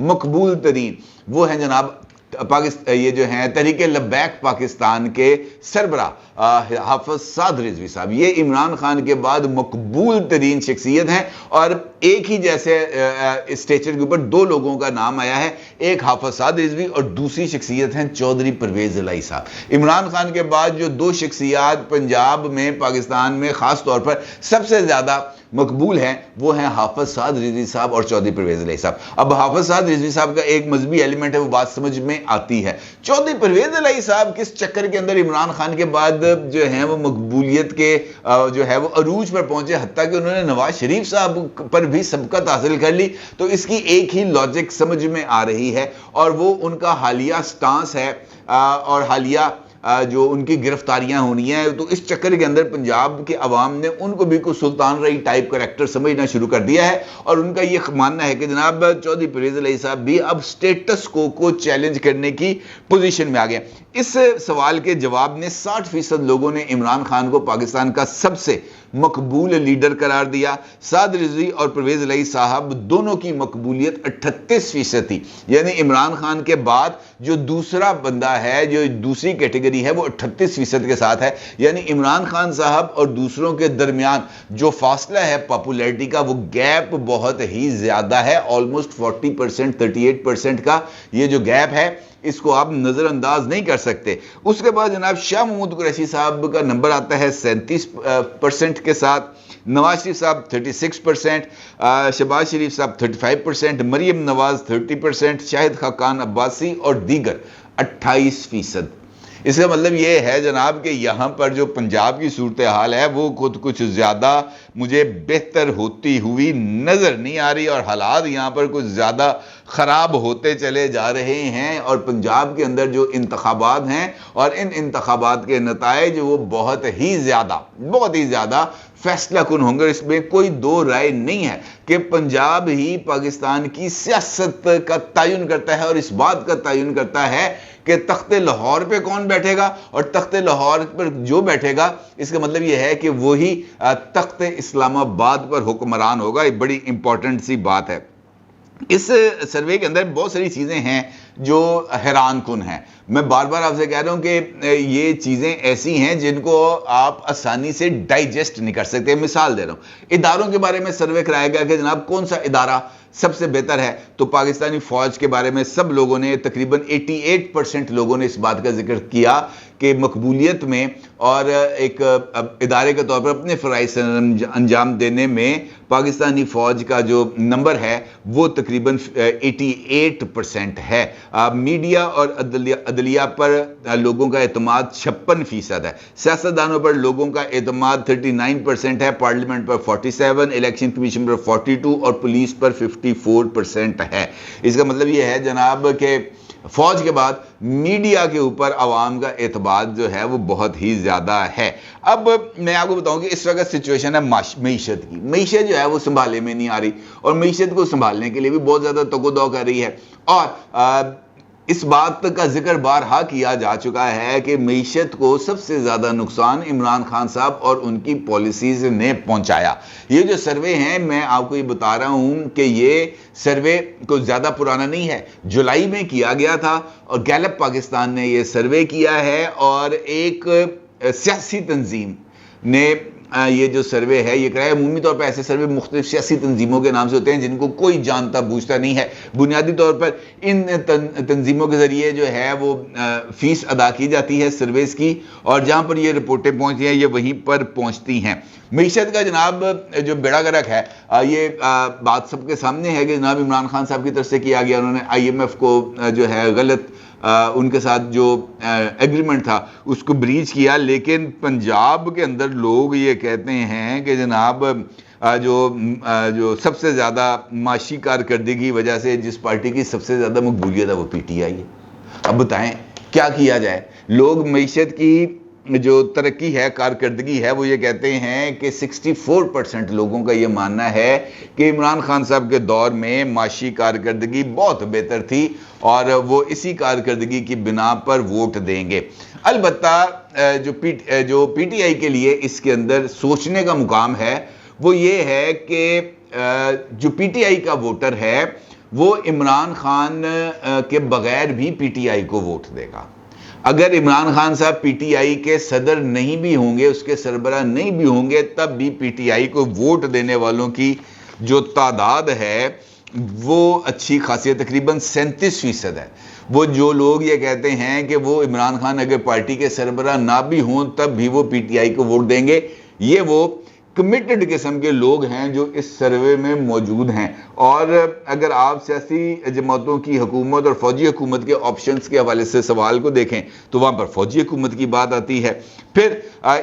مقبول ترین وہ ہیں جناب یہ جو ہیں تحریک لبیک پاکستان کے سربراہ حافظ سعد رضوی صاحب. یہ عمران خان کے بعد مقبول ترین شخصیت ہیں اور ایک ہی جیسے اسٹیچر کے اوپر دو لوگوں کا نام آیا ہے, ایک حافظ سعد رضوی اور دوسری شخصیت ہیں چودھری پرویز الہی صاحب. عمران خان کے بعد جو دو شخصیات پنجاب میں پاکستان میں خاص طور پر سب سے زیادہ مقبول ہیں وہ ہیں حافظ سعد رضوی صاحب اور چودھری پرویز الہی صاحب. اب حافظ سعد رضوی صاحب کا ایک مذہبی ایلیمنٹ ہے, وہ بات سمجھ میں آتی ہے. چودھری پرویز الہی صاحب کس چکر کے اندر عمران خان کے بعد جو ہیں وہ مقبولیت کے جو ہے وہ عروج پر پہنچے, حتیٰ کہ انہوں نے نواز شریف صاحب پر بھی سبقت حاصل کر لی. تو اس کی ایک ہی لاجک سمجھ میں آ رہی ہے اور وہ ان کا حالیہ سٹانس ہے اور حالیہ جو ان کی گرفتاریاں ہونی ہیں. تو اس چکر کے اندر پنجاب کے عوام نے ان کو بھی کوئی سلطان رئی ٹائپ کریکٹر سمجھنا شروع کر دیا ہے اور ان کا یہ ماننا ہے کہ جناب چودھری پرویز الہی صاحب بھی اب سٹیٹس کو چیلنج کرنے کی پوزیشن میں آ گئے. اس سوال کے جواب میں 60% لوگوں نے عمران خان کو پاکستان کا سب سے مقبول لیڈر قرار دیا. سعد رضوی اور پرویز الہی صاحب دونوں کی مقبولیت 38% تھی, یعنی عمران خان کے بعد جو دوسرا بندہ ہے جو دوسری کیٹیگری ہے وہ 38% کے ساتھ ہے. یعنی عمران خان صاحب اور دوسروں کے درمیان جو فاصلہ ہے پاپولیرٹی کا وہ گیپ بہت ہی زیادہ ہے, آلموسٹ 40% 38% کا یہ جو گیپ ہے اس کو آپ نظر انداز نہیں کر سکتے. اس کے بعد جناب شاہ محمود قریشی صاحب کا نمبر آتا ہے 37% کے ساتھ, نواز شریف صاحب 36%, شہباز شریف صاحب 35%, مریم نواز 30%, شاہد خاقان عباسی اور دیگر 28%. اس کا مطلب یہ ہے جناب کہ یہاں پر جو پنجاب کی صورتحال ہے وہ خود کچھ زیادہ مجھے بہتر ہوتی ہوئی نظر نہیں آ رہی اور حالات یہاں پر کچھ زیادہ خراب ہوتے چلے جا رہے ہیں. اور پنجاب کے اندر جو انتخابات ہیں اور ان انتخابات کے نتائج وہ بہت ہی زیادہ فیصلہ کن ہوں گے, اس میں کوئی دو رائے نہیں ہے کہ پنجاب ہی پاکستان کی سیاست کا تعین کرتا ہے اور اس بات کا تعین کرتا ہے کہ تخت لاہور پہ کون بیٹھے گا, اور تخت لاہور پر جو بیٹھے گا اس کا مطلب یہ ہے کہ وہی تخت اسلام آباد پر حکمران ہوگا. یہ بڑی امپورٹنٹ سی بات ہے. اس سروے کے اندر بہت ساری چیزیں ہیں جو حیران کن ہیں. میں بار بار آپ سے کہہ رہا ہوں کہ یہ چیزیں ایسی ہیں جن کو آپ آسانی سے ڈائجسٹ نہیں کر سکتے. مثال دے رہا ہوں, اداروں کے بارے میں سروے کرایا گیا کہ جناب کون سا ادارہ سب سے بہتر ہے, تو پاکستانی فوج کے بارے میں سب لوگوں نے تقریباً 88% لوگوں نے اس بات کا ذکر کیا کہ مقبولیت میں اور ایک ادارے کے طور پر اپنے فرائض انجام دینے میں پاکستانی فوج کا جو نمبر ہے وہ تقریباً 88% ہے. میڈیا اور عدلیہ پر لوگوں کا اعتماد 56% ہے. سیاستدانوں پر لوگوں کا اعتماد 39% ہے, پارلیمنٹ پر 47%, الیکشن کمیشن پر 42% اور پولیس پر 54% ہے. اس کا مطلب یہ ہے جناب کہ فوج کے بعد میڈیا کے اوپر عوام کا اعتماد جو ہے وہ بہت ہی زیادہ ہے. اب میں آپ کو بتاؤں کہ اس وقت سچویشن ہے معیشت کی. معیشت جو ہے وہ سنبھالنے میں نہیں آ رہی اور معیشت کو سنبھالنے کے لیے بھی بہت زیادہ تگ و دو کر رہی ہے. اور اس بات کا ذکر بارہا کیا جا چکا ہے کہ معیشت کو سب سے زیادہ نقصان عمران خان صاحب اور ان کی پالیسیز نے پہنچایا. یہ جو سروے ہیں میں آپ کو یہ بتا رہا ہوں کہ یہ سروے کو زیادہ پرانا نہیں ہے, جولائی میں کیا گیا تھا اور گیلپ پاکستان نے یہ سروے کیا ہے اور ایک سیاسی تنظیم نے یہ جو سروے ہے یہ کرایا. عمومی طور پر ایسے سروے مختلف سیاسی تنظیموں کے نام سے ہوتے ہیں جن کو کوئی جانتا بوجھتا نہیں ہے. بنیادی طور پر ان تنظیموں کے ذریعے جو ہے وہ فیس ادا کی جاتی ہے سرویز کی, اور جہاں پر یہ رپورٹیں پہنچتی ہیں یہ وہیں پر پہنچتی ہیں. معیشت کا جناب جو بیڑا گرک ہے یہ بات سب کے سامنے ہے کہ جناب عمران خان صاحب کی طرف سے کیا گیا. انہوں نے IMF کو جو ہے غلط ان کے ساتھ جو ایگریمنٹ تھا اس کو بریچ کیا, لیکن پنجاب کے اندر لوگ یہ کہتے ہیں کہ جناب جو سب سے زیادہ معاشی کارکردگی کی وجہ سے جس پارٹی کی سب سے زیادہ مقبولیت ہے وہ PTI ہے. اب بتائیں کیا کیا جائے. لوگ معیشت کی جو ترقی ہے کارکردگی ہے وہ یہ کہتے ہیں کہ 64% لوگوں کا یہ ماننا ہے کہ عمران خان صاحب کے دور میں معاشی کارکردگی بہت بہتر تھی اور وہ اسی کارکردگی کی بنا پر ووٹ دیں گے. البتہ جو PTI کے لیے اس کے اندر سوچنے کا مقام ہے وہ یہ ہے کہ جو PTI کا ووٹر ہے وہ عمران خان کے بغیر بھی پی ٹی آئی کو ووٹ دے گا. اگر عمران خان صاحب پی ٹی آئی کے صدر نہیں بھی ہوں گے, اس کے سربراہ نہیں بھی ہوں گے, تب بھی پی ٹی آئی کو ووٹ دینے والوں کی جو تعداد ہے وہ اچھی خاصی ہے, تقریباً 37% ہے. وہ جو لوگ یہ کہتے ہیں کہ وہ عمران خان اگر پارٹی کے سربراہ نہ بھی ہوں تب بھی وہ پی ٹی آئی کو ووٹ دیں گے, یہ وہ کمیٹڈ قسم کے لوگ ہیں جو اس سروے میں موجود ہیں. اور اگر آپ سیاسی جماعتوں کی حکومت اور فوجی حکومت کے آپشنز کے حوالے سے سوال کو دیکھیں تو وہاں پر فوجی حکومت کی بات آتی ہے. پھر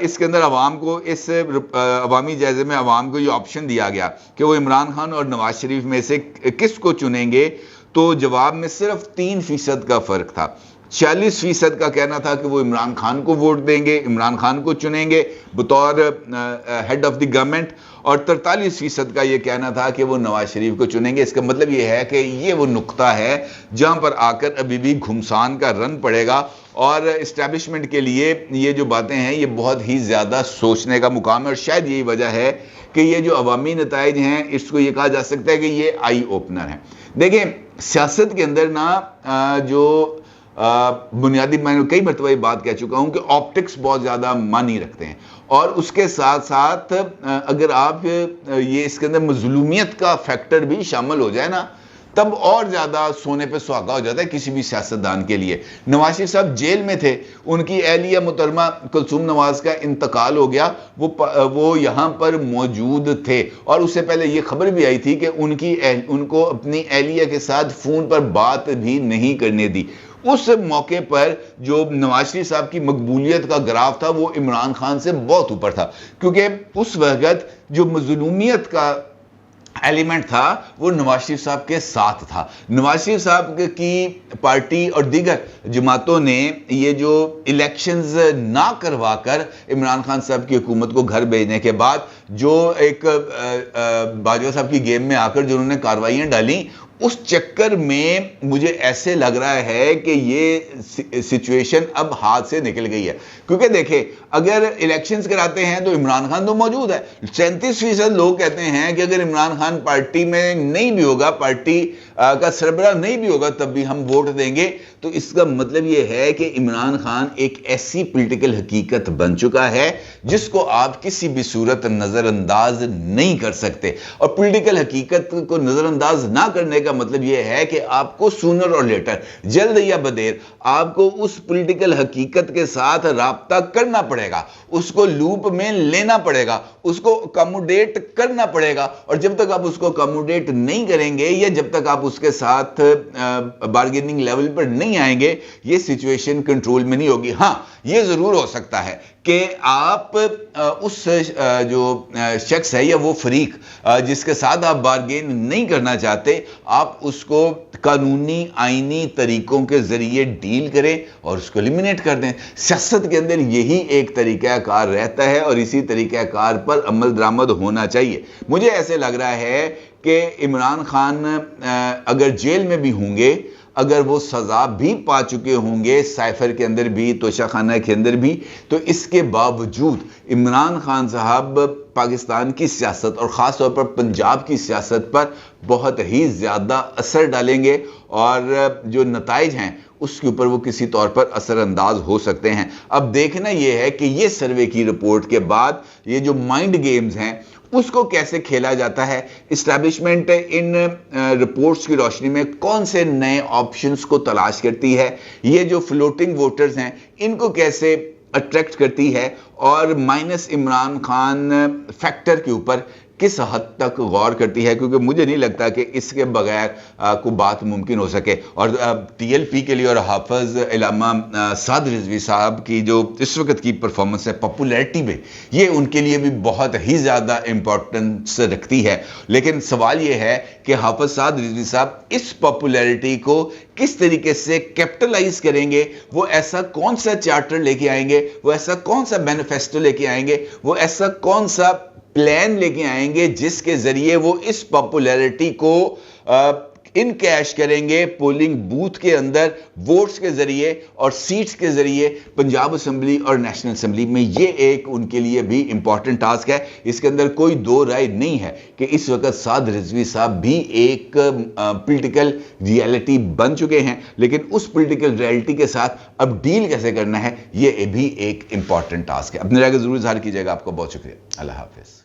اس کے اندر عوام کو, اس عوامی جائزے میں عوام کو یہ آپشن دیا گیا کہ وہ عمران خان اور نواز شریف میں سے کس کو چنیں گے, تو جواب میں صرف 3% کا فرق تھا. 46% کا کہنا تھا کہ وہ عمران خان کو ووٹ دیں گے, عمران خان کو چنیں گے بطور ہیڈ آف دی گورنمنٹ, اور 43% کا یہ کہنا تھا کہ وہ نواز شریف کو چنیں گے. اس کا مطلب یہ ہے کہ یہ وہ نقطہ ہے جہاں پر آ کر ابھی بھی گھمسان کا رن پڑے گا, اور اسٹیبلشمنٹ کے لیے یہ جو باتیں ہیں یہ بہت ہی زیادہ سوچنے کا مقام ہے. اور شاید یہی وجہ ہے کہ یہ جو عوامی نتائج ہیں اس کو یہ کہا جا سکتا ہے کہ یہ آئی اوپنر ہیں. دیکھیں سیاست کے اندر نا جو بنیادی, میں نے کئی مرتبہ یہ بات کہہ چکا ہوں کہ آپٹکس بہت زیادہ معنی رکھتے ہیں, اور اس کے ساتھ ساتھ اگر آپ یہ اس کے اندر مظلومیت کا فیکٹر بھی شامل ہو جائے نا تب اور زیادہ سونے پہ سہاگا ہو جاتا ہے کسی بھی سیاستدان کے لیے. نواز شریف صاحب جیل میں تھے, ان کی اہلیہ محترمہ کلثوم نواز کا انتقال ہو گیا, وہ یہاں پر موجود تھے, اور اس سے پہلے یہ خبر بھی آئی تھی کہ ان کو اپنی اہلیہ کے ساتھ فون پر بات بھی نہیں کرنے دی. اس موقع پر جو نواز شریف صاحب کی مقبولیت کا گراف تھا وہ عمران خان سے بہت اوپر تھا, کیونکہ اس وقت جو مظلومیت کا ایلیمنٹ تھا وہ نواز شریف صاحب کے ساتھ تھا. نواز شریف صاحب کی پارٹی اور دیگر جماعتوں نے یہ جو الیکشنز نہ کروا کر عمران خان صاحب کی حکومت کو گھر بھیجنے کے بعد جو ایک باجوہ صاحب کی گیم میں آ کر جو انہوں نے کارروائیاں ڈالیں, اس چکر میں مجھے ایسے لگ رہا ہے کہ یہ سچویشن اب ہاتھ سے نکل گئی ہے. کیونکہ دیکھیں اگر الیکشنز کراتے ہیں تو عمران خان تو موجود ہے, 37% لوگ کہتے ہیں کہ اگر عمران خان پارٹی میں نہیں بھی ہوگا, پارٹی کا سربراہ نہیں بھی ہوگا, تب بھی ہم ووٹ دیں گے. تو اس کا مطلب یہ ہے کہ عمران خان ایک ایسی پولیٹیکل حقیقت بن چکا ہے جس کو آپ کسی بھی صورت نظر انداز نہیں کر سکتے. اور پولیٹیکل حقیقت کو نظر انداز نہ کرنے کا مطلب یہ ہے کہ آپ کو سونر اور لیٹر, جلد یا بدیر, آپ کو اس پولیٹیکل حقیقت کے ساتھ رابطہ کرنا پڑے گا, اس کو لوپ میں لینا پڑے گا, اس کو اکاموڈیٹ کرنا پڑے گا. اور جب تک آپ اس کو اکاموڈیٹ نہیں کریں گے یا جب تک آپ اس کے ساتھ بارگیننگ لیول پر نہیں آئیں گے, یہ سچویشن کنٹرول میں نہیں ہوگی. ہاں یہ ضرور ہو سکتا ہے کہ آپ اس جو شخص ہے یا وہ فریق جس کے ساتھ آپ بارگین نہیں کرنا چاہتے, آپ اس کو قانونی آئینی طریقوں کے ذریعے ڈیل کریں اور اس کو ایلیمینیٹ کر دیں. سیاست کے اندر یہی ایک طریقہ کار رہتا ہے اور اسی طریقہ کار پر عمل درآمد ہونا چاہیے. مجھے ایسے لگ رہا ہے کہ عمران خان اگر جیل میں بھی ہوں گے, اگر وہ سزا بھی پا چکے ہوں گے سائفر کے اندر بھی, توشہ خانہ کے اندر بھی, تو اس کے باوجود عمران خان صاحب پاکستان کی سیاست اور خاص طور پر پنجاب کی سیاست پر بہت ہی زیادہ اثر ڈالیں گے, اور جو نتائج ہیں اس کے اوپر وہ کسی طور پر اثر انداز ہو سکتے ہیں. اب دیکھنا یہ ہے کہ یہ سروے کی رپورٹ کے بعد یہ جو مائنڈ گیمز ہیں اس کو کیسے کھیلا جاتا ہے. اسٹیبلشمنٹ ان رپورٹس کی روشنی میں کون سے نئے آپشنز کو تلاش کرتی ہے, یہ جو فلوٹنگ ووٹرز ہیں ان کو کیسے اٹریکٹ کرتی ہے, اور مائنس عمران خان فیکٹر کے اوپر کس حد تک غور کرتی ہے, کیونکہ مجھے نہیں لگتا کہ اس کے بغیر کوئی بات ممکن ہو سکے. اور ٹی ایل پی کے لیے اور حافظ علامہ سعد رضوی صاحب کی جو اس وقت کی پرفارمنس ہے پاپولیرٹی میں, یہ ان کے لیے بھی بہت ہی زیادہ امپورٹنس رکھتی ہے. لیکن سوال یہ ہے کہ حافظ سعد رضوی صاحب اس پاپولیرٹی کو کس طریقے سے کیپٹلائز کریں گے, وہ ایسا کون سا چارٹر لے کے آئیں گے, وہ ایسا کون سا مینیفیسٹو لے کے آئیں گے, وہ ایسا کون سا پلان لے کے آئیں گے جس کے ذریعے وہ اس پاپولیرٹی کو ان کیش کریں گے پولنگ بوتھ کے اندر ووٹس کے ذریعے اور سیٹس کے ذریعے پنجاب اسمبلی اور نیشنل اسمبلی میں. یہ ایک ان کے لیے بھی امپورٹنٹ ٹاسک ہے. اس کے اندر کوئی دو رائے نہیں ہے کہ اس وقت سعد رضوی صاحب بھی ایک پولیٹیکل ریئلٹی بن چکے ہیں, لیکن اس پولیٹیکل ریئلٹی کے ساتھ اب ڈیل کیسے کرنا ہے یہ بھی ایک امپورٹنٹ ٹاسک ہے. اپنے رائے کو ضرور اظہار کیجیے گا. آپ کو بہت شکریہ. اللہ حافظ.